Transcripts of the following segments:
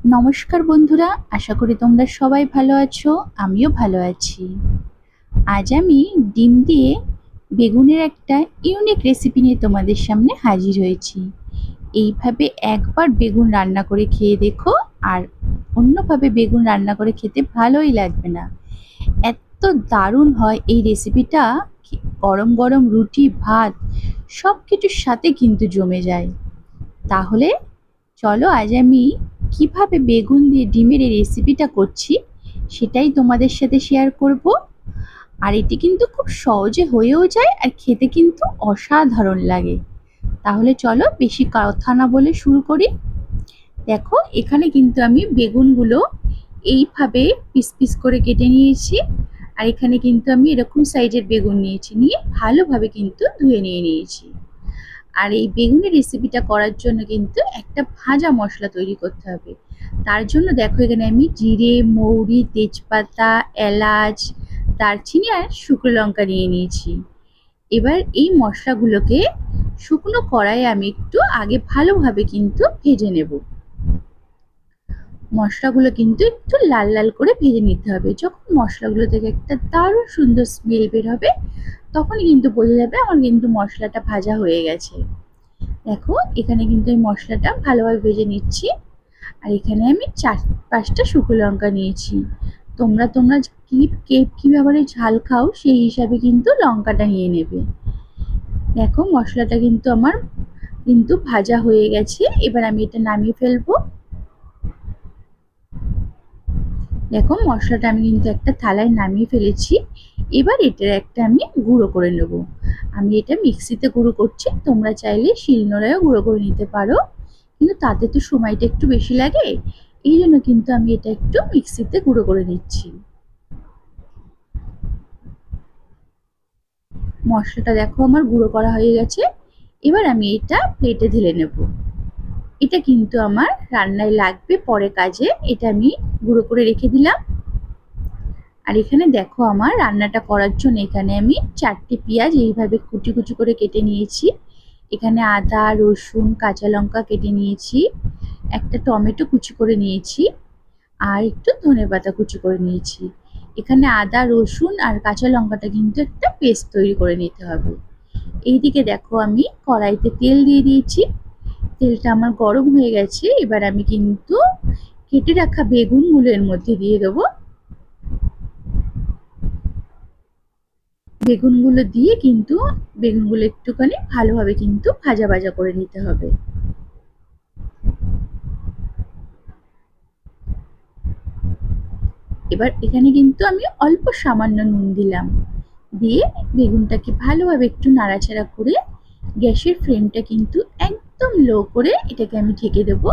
নমস্কার বন্ধুরা, আশা করি তোমরা সবাই ভালো আছো। আমিও ভালো আছি। আজ আমি ডিম দিয়ে বেগুনের একটা ইউনিক রেসিপি নিয়ে তোমাদের সামনে হাজির হয়েছি। এইভাবে একবার বেগুন রান্না করে খেয়ে দেখো, আর অন্যভাবে বেগুন রান্না করে খেতে ভালোই লাগবে না। এত দারুণ হয় এই রেসিপিটা, গরম গরম রুটি ভাত সব কিছুর সাথে কিন্তু জমে যায়। তাহলে চলো আজ আমি কিভাবে বেগুন দিয়ে ডিমের এই রেসিপিটা করছি সেটাই তোমাদের সাথে শেয়ার করব। আর এটি কিন্তু খুব সহজে হয়েও যায় আর খেতে কিন্তু অসাধারণ লাগে। তাহলে চলো বেশি কথা না বলে শুরু করি। দেখো এখানে কিন্তু আমি বেগুনগুলো এইভাবে পিস পিস করে কেটে নিয়েছি। আর এখানে কিন্তু আমি এরকম সাইজের বেগুন নিয়েছি, নিয়ে ভালোভাবে কিন্তু ধুয়ে নিয়েছি। আর এই বেগুনের রেসিপিটা করার জন্য কিন্তু একটা ভাজা মশলা তৈরি করতে হবে। তার জন্য দেখো এখানে আমি জিরে, মৌরি, তেজপাতা, এলাচ, দারচিনি আর শুকনো লঙ্কা নিয়ে নিয়েছি। এবার এই মশলাগুলোকে শুকনো কড়াইয়ে আমি একটু আগে ভালোভাবে কিন্তু ভেজে নেব। মশলাগুলো কিন্তু একটু লাল লাল করে ভেজে নিতে হবে। যখন মশলাগুলো থেকে একটা দারুণ সুন্দর স্মেল বের হবে, তখনই কিন্তু বোঝা যাবে আমার কিন্তু মশলাটা ভাজা হয়ে গেছে। দেখো এখানে কিন্তু এই মশলাটা ভালোভাবে ভেজে নিচ্ছি। আর এখানে আমি 4-5টা শুকনো লঙ্কা নিয়েছি। তোমরা তোমরা কিভাবে ঝাল খাও সেই হিসাবে কিন্তু লঙ্কাটা নিয়ে নেবে। দেখো মশলাটা কিন্তু আমার কিন্তু ভাজা হয়ে গেছে। এবার আমি এটা নামিয়ে ফেলবো। দেখো মশলাটা আমি কিন্তু একটা থালায় নামিয়ে ফেলেছি। এবার এটার একটা আমি গুঁড়ো করে নেব। আমি এটা মিক্সিতে গুঁড়ো করছি, তোমরা চাইলে শিলনোড়ায়ও গুঁড়ো করে নিতে পারো, কিন্তু তাতে তো সময়টা একটু বেশি লাগে। এই জন্য কিন্তু আমি এটা একটু মিক্সিতে গুঁড়ো করে নিচ্ছি। মশলাটা দেখো আমার গুঁড়ো করা হয়ে গেছে। এবার আমি এটা প্লেটে ঢেলে নেব। এটা কিন্তু আমার রান্নায় লাগবে পরে কাজে। এটা আমি গুঁড়ো করে রেখে দিলাম। আর এখানে দেখো আমার রান্নাটা করার জন্য এখানে আমি 4টে পেঁয়াজ এইভাবে কুচি কুচি করে কেটে নিয়েছি। এখানে আদা, রসুন, কাঁচা লঙ্কা কেটে নিয়েছি। একটা টমেটো কুচি করে নিয়েছি। আর একটু ধনেপাতা কুচি করে নিয়েছি। এখানে আদা, রসুন আর কাঁচা লঙ্কাটা কিন্তু একটা পেস্ট তৈরি করে নিতে হবে। এইদিকে দেখো আমি কড়াইতে তেল দিয়ে দিয়েছি। তেলটা আমার গরম হয়ে গেছে। এবার আমি কিন্তু কেটে রাখা বেগুনগুলো এর মধ্যে দিয়ে দেবো। বেগুনগুলো দিয়ে কিন্তু বেগুনগুলো একটুখানি ভালোভাবে কিন্তু ভাজা ভাজা করে নিতে হবে। এবার এখানে কিন্তু আমি অল্প সামান্য নুন দিলাম। দিয়ে বেগুনটাকে ভালোভাবে একটু নাড়াচাড়া করে গ্যাসের ফ্লেমটা কিন্তু একদম লো করে এটাকে আমি ঢেকে দেবো।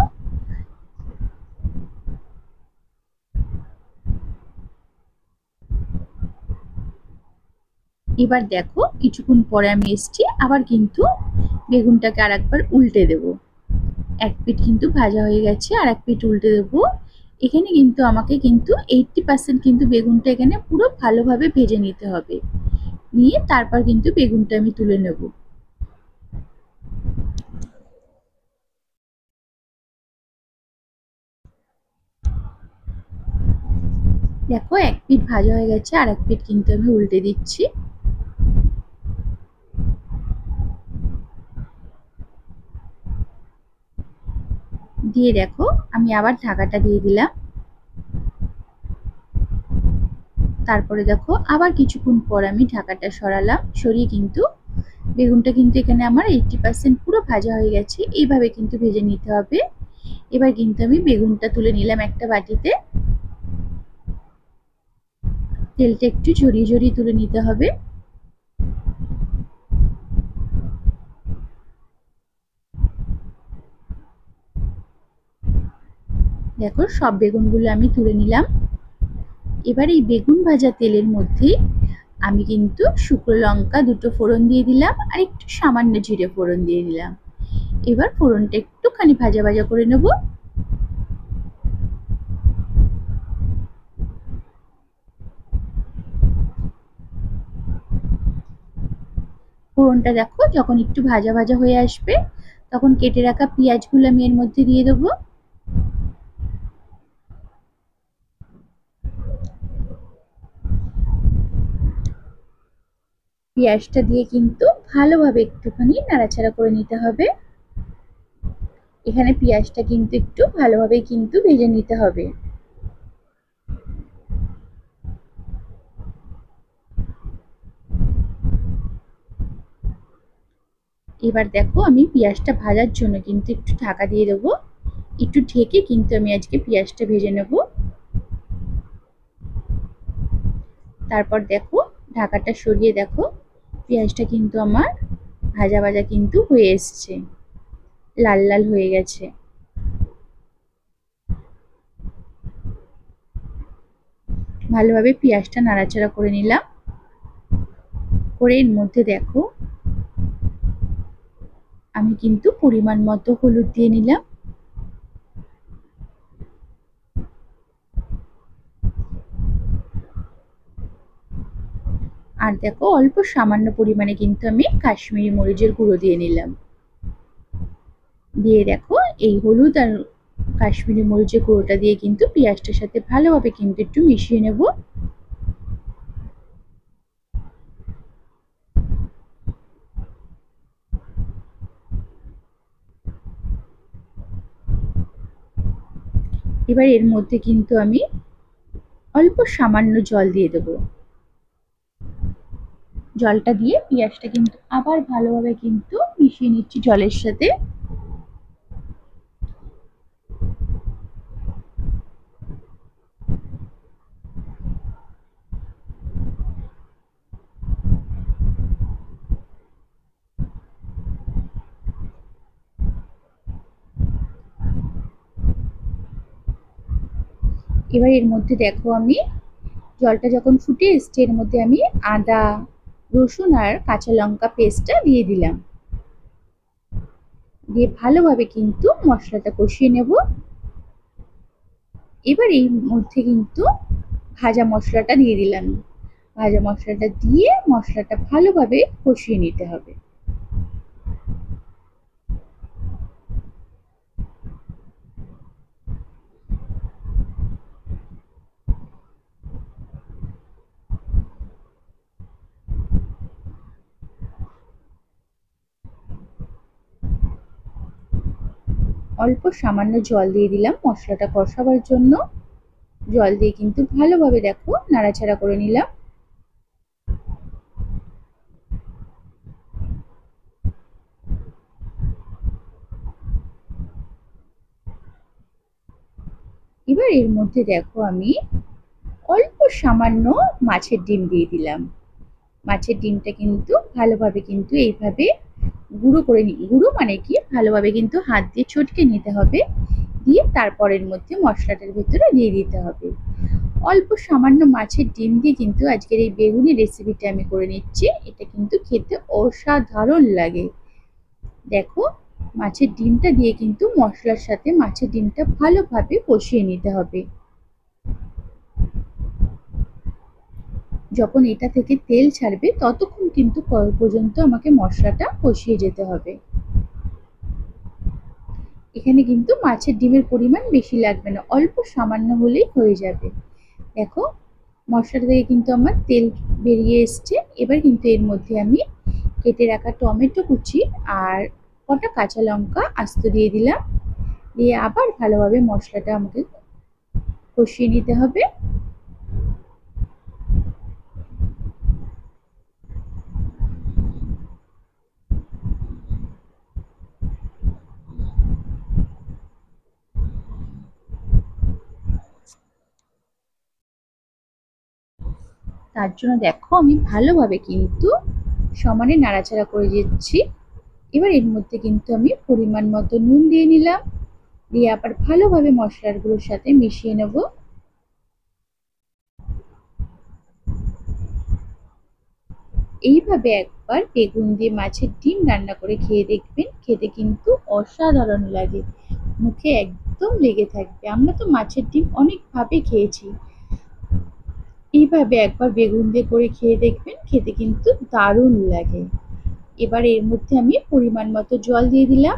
এবার দেখো কিছুক্ষণ পরে আমি এসছি, আবার কিন্তু বেগুনটাকে আর একবার উল্টে দেব। এক পিঠ কিন্তু ভাজা হয়ে গেছে, আর এক পিঠ উল্টে দেবো। এখানে কিন্তু আমাকে কিন্তু 80% কিন্তু বেগুনটা এখানে পুরো ভালোভাবে ভেজে নিতে হবে। নিয়ে তারপর কিন্তু বেগুনটা আমি তুলে নেব। দেখো এক পিঠ ভাজা হয়ে গেছে, আর এক পিঠ কিন্তু আমি উল্টে দিচ্ছি। দিয়ে দেখো আমি আবার ঢাকাটা দিয়ে দিলাম। তারপরে দেখো আবার কিছুক্ষণ পর আমি ঢাকাটা সরালাম। সরিয়ে কিন্তু বেগুনটা কিন্তু এখানে আমার 80% পুরো ভাজা হয়ে গেছে। এইভাবে কিন্তু ভেজে নিতে হবে। এবার কিন্তু আমি বেগুনটা তুলে নিলাম একটা বাটিতে। তেলটা একটু ঝরিয়ে ঝরিয়ে তুলে নিতে হবে। দেখো সব বেগুনগুলো আমি তুলে নিলাম। এবার এই বেগুন ভাজা তেলের মধ্যে আমি কিন্তু শুকনো লঙ্কা দুটো ফোড়ন দিয়ে দিলাম, আর একটু সামান্য জিরে ফোড়ন দিয়ে দিলাম। এবার ফোড়নটা একটুখানি ভাজা ভাজা করে নেব। ফোড়নটা দেখো যখন একটু ভাজা ভাজা হয়ে আসবে, তখন কেটে রাখা পেঁয়াজগুলো আমি এর মধ্যে দিয়ে দেবো। পেঁয়াজটা দিয়ে কিন্তু ভালোভাবে একটুখানি নাড়াচাড়া করে নিতে হবে। এখানে পেঁয়াজটা কিন্তু একটু ভালোভাবে কিন্তু ভেজে নিতে হবে। এবার দেখো আমি পেঁয়াজটা ভাজার জন্য কিন্তু একটু ঢাকা দিয়ে দেবো। একটু ঢেকে কিন্তু আমি আজকে পেঁয়াজটা ভেজে নেব। তারপর দেখো ঢাকাটা সরিয়ে দেখো পেঁয়াজটা কিন্তু আমার ভাজা ভাজা কিন্তু হয়ে এসছে, লাল লাল হয়ে গেছে। ভালোভাবে পেঁয়াজটা নাড়াচাড়া করে নিলাম। করে এর মধ্যে দেখো আমি কিন্তু পরিমাণ মতো হলুদ দিয়ে নিলাম। আর দেখো অল্প সামান্য পরিমাণে কিন্তু আমি কাশ্মীরি মরিচের গুঁড়ো দিয়ে নিলাম। দিয়ে দেখো এই হলুদ আর কাশ্মীরি মরিচের গুঁড়োটা দিয়ে কিন্তু পেঁয়াজটার সাথে ভালোভাবে কিন্তু একটু মিশিয়ে নেব। এবার এর মধ্যে কিন্তু আমি অল্প সামান্য জল দিয়ে দেবো। জলটা দিয়ে পেঁয়াজটা কিন্তু আবার ভালোভাবে কিন্তু মিশিয়ে নিচ্ছি জলের সাথে। এবার এর মধ্যে দেখো আমি জলটা যখন ফুটে এসছে এর মধ্যে আমি আদা, রসুন আর কাঁচা লঙ্কা পেস্টটা দিয়ে দিলাম। দিয়ে ভালোভাবে কিন্তু মশলাটা কষিয়ে নেব। এবার এই মধ্যে কিন্তু ভাজা মশলাটা দিয়ে দিলাম। ভাজা মশলাটা দিয়ে মশলাটা ভালোভাবে কষিয়ে নিতে হবে। অল্প সামান্য জল দিয়ে দিলাম মশলাটা কষাবার জন্য। জল দিয়ে কিন্তু ভালোভাবে দেখো নাড়াচাড়া করে নিলাম। এবার এর মধ্যে দেখো আমি অল্প সামান্য মাছের ডিম দিয়ে দিলাম। মাছের ডিমটা কিন্তু ভালোভাবে কিন্তু এইভাবে গুঁড়ো করে গুঁড়ো মানে কি ভালোভাবে কিন্তু হাত দিয়ে চটকে নিতে হবে। দিয়ে তারপরের মধ্যে মশলাটার ভিতরে দিয়ে দিতে হবে। অল্প সামান্য মাছের ডিম দিয়ে কিন্তু আজকের এই বেগুনি রেসিপিটা আমি করে নিচ্ছি। এটা কিন্তু খেতে অসাধারণ লাগে। দেখো মাছের ডিমটা দিয়ে কিন্তু মশলার সাথে মাছের ডিমটা ভালোভাবে কষিয়ে নিতে হবে। যখন এটা থেকে তেল ছাড়বে ততক্ষণ কিন্তু পর্যন্ত আমাকে মশলাটা কষিয়ে যেতে হবে। এখানে কিন্তু মাছের ডিমের পরিমাণ বেশি লাগবে না, অল্প সামান্য হলেই হয়ে যাবে। দেখো মশলাটা থেকে কিন্তু আমার তেল বেরিয়ে এসছে। এবার কিন্তু এর মধ্যে আমি কেটে রাখা টমেটো কুচি আর কটা কাঁচা লঙ্কা আস্ত দিয়ে দিলাম। দিয়ে আবার ভালোভাবে মশলাটা আমাকে কষিয়ে নিতে হবে। তার জন্য দেখো আমি ভালোভাবে কিন্তু সমানে নাড়াচাড়া করে দিচ্ছি। এবার এর মধ্যে কিন্তু আমি পরিমাণ মতো নুন দিয়ে নিলাম। দিয়ে আবার ভালোভাবে মশলাগুলোর সাথে মিশিয়ে নেব। এইভাবে একবার বেগুন দিয়ে মাছের ডিম রান্না করে খেয়ে দেখবেন, খেতে কিন্তু অসাধারণ লাগে, মুখে একদম লেগে থাকবে। আমরা তো মাছের ডিম অনেকভাবে খেয়েছি, এইভাবে একবার বেগুন দিয়ে করে খেয়ে দেখবেন, খেতে কিন্তু দারুণ লাগে। এবার এর মধ্যে আমি পরিমাণ মতো জল দিয়ে দিলাম।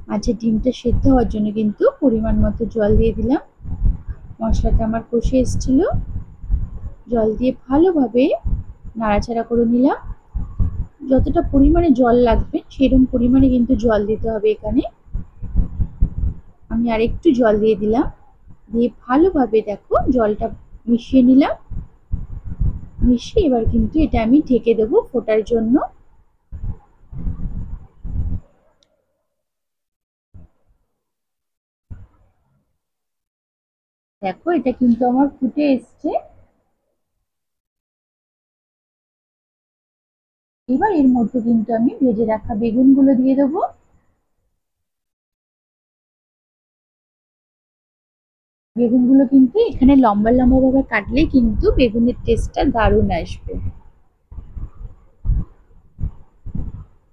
মাছের ডিমটা সেদ্ধ হওয়ার জন্য কিন্তু পরিমাণ মতো জল দিয়ে দিলাম। মশলাটা আমার কষে এসেছিল। জল দিয়ে ভালোভাবে নাড়াচাড়া করে নিলাম। যতটা পরিমাণে জল লাগবে সেরকম পরিমাণে কিন্তু জল দিতে হবে এখানে। আমি আরেকটু জল দিয়ে দিলাম, দিয়ে ভালোভাবে দেখো জলটা মিশিয়ে নিলাম। মিশিয়ে এবার কিন্তু এটা আমি ঢেকে দেবো ফোটার জন্য। দেখো এটা কিন্তু আমার ফুটে এসছে। এবার এর মধ্যে কিন্তু আমি ভেজে রাখা বেগুনগুলো দিয়ে দেবো। বেগুনগুলো কিন্তু এখানে লম্বা লম্বা ভাবে কাটলে কিন্তু বেগুনের টেস্টটা দারুণ আসবে।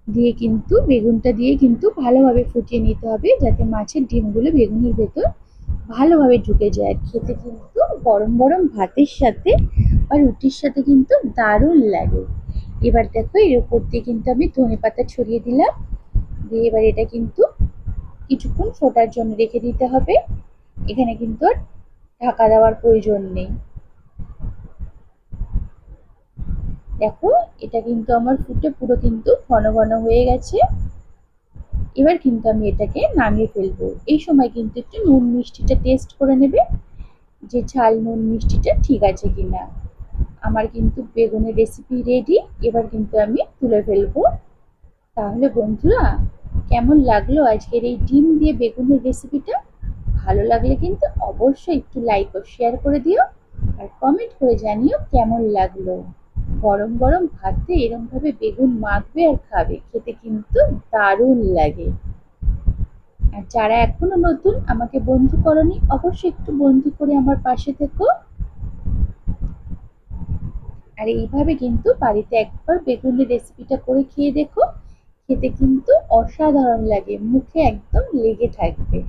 দিয়ে কিন্তু বেগুনটা দিয়ে কিন্তু ভালোভাবে ফুটিয়ে নিতে হবে, যাতে মাছের ডিমগুলো বেগুনের ভেতর ভালোভাবে ঢুকে যায়। খেতে কিন্তু গরম গরম ভাতের সাথে বা রুটির সাথে কিন্তু দারুণ লাগে। এবার দেখো এর উপর দিয়ে কিন্তু আমি ধনেপাতা ছড়িয়ে দিলাম। দিয়ে এবার এটা কিন্তু কিছুক্ষণ ফোটার জন্য রেখে দিতে হবে। এখানে কিন্তু আর ঢাকা দেওয়ার প্রয়োজন নেই। দেখো এটা কিন্তু আমার ফুটে পুরো কিন্তু ঘন ঘন হয়ে গেছে। এবার কিন্তু আমি এটাকে নামিয়ে ফেলবো। এই সময় কিন্তু একটু নুন মিষ্টিটা টেস্ট করে নেবে, যে ঝাল নুন মিষ্টিটা ঠিক আছে কিনা। আমার কিন্তু বেগুনের রেসিপি রেডি। এবার কিন্তু আমি তুলে ফেলবো। তাহলে বন্ধুরা, কেমন লাগলো আজকের এই ডিম দিয়ে বেগুনের রেসিপিটা? ভালো লাগলে কিন্তু অবশ্যই একটু লাইক ও শেয়ার করে দিও, আর কমেন্ট করে জানিও কেমন লাগলো। গরম গরম ভাতে এরকম ভাবে বেগুন মাখবে আর খাবে, খেতে কিন্তু দারুণ লাগে। আর যারা এখনো নতুন আমাকে বন্ধু করনি, অবশ্যই একটু বন্ধু করে আমার পাশে থেকো। আর এইভাবে কিন্তু বাড়িতে একবার বেগুনের রেসিপিটা করে খেয়ে দেখো, খেতে কিন্তু অসাধারণ লাগে, মুখে একদম লেগে থাকবে।